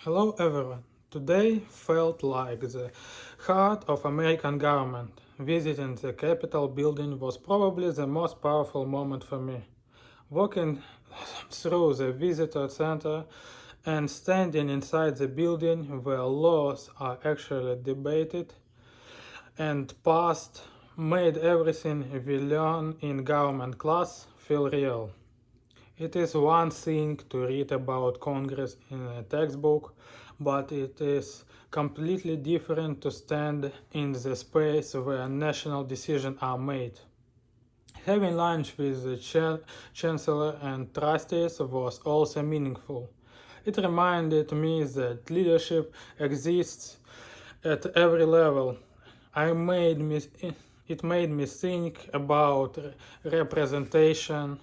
Hello everyone. Today felt like the heart of American government. Visiting the Capitol building was probably the most powerful moment for me. Walking through the visitor center and standing inside the building where laws are actually debated and passed made everything we learn in government class feel real. It is one thing to read about Congress in a textbook, but it is completely different to stand in the space where national decisions are made. Having lunch with the Chancellor and trustees was also meaningful. It reminded me that leadership exists at every level. It made me think about representation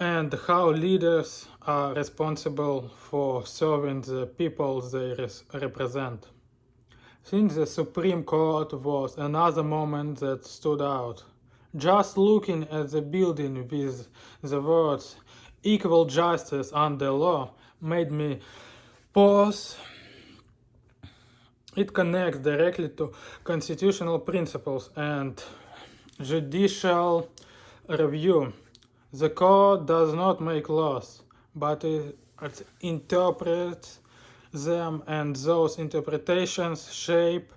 and how leaders are responsible for serving the people they represent. Since the Supreme Court was another moment that stood out. Just looking at the building with the words equal justice under law made me pause. It connects directly to constitutional principles and judicial review. The court does not make laws, but it interprets them, and those interpretations shape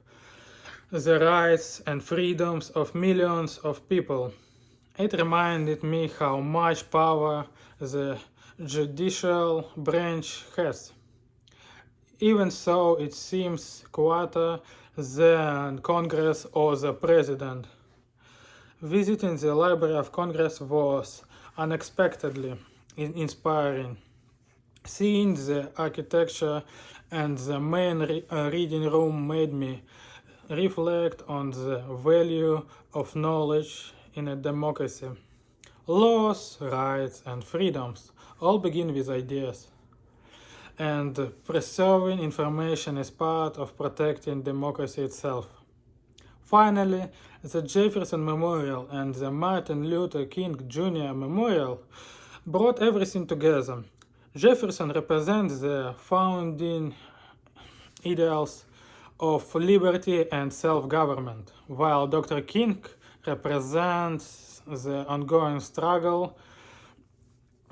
the rights and freedoms of millions of people. It reminded me how much power the judicial branch has, even though it seems quieter than Congress or the President. Visiting the Library of Congress was unexpectedly inspiring. Seeing the architecture and the main reading room made me reflect on the value of knowledge in a democracy. Laws, rights, and freedoms all begin with ideas, and preserving information is part of protecting democracy itself. Finally, the Jefferson Memorial and the Martin Luther King Jr. Memorial brought everything together. Jefferson represents the founding ideals of liberty and self-government, while Dr. King represents the ongoing struggle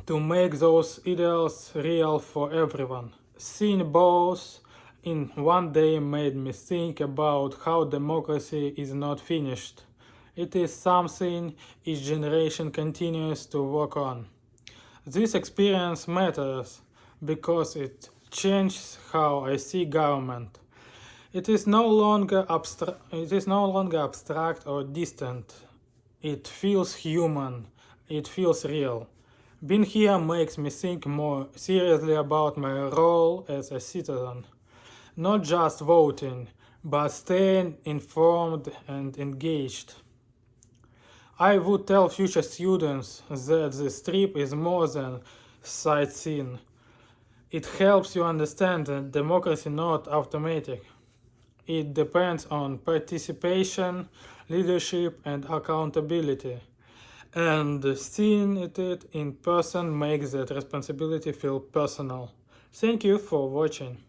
to make those ideals real for everyone. Seeing both in one day made me think about how democracy is not finished. It is something each generation continues to work on. This experience matters because it changes how I see government. It is no longer abstract or distant. It feels human. It feels real. Being here makes me think more seriously about my role as a citizen. Not just voting, but staying informed and engaged. I would tell future students that this trip is more than sightseeing. It helps you understand that democracy is not automatic. It depends on participation, leadership, and accountability. And seeing it in person makes that responsibility feel personal. Thank you for watching.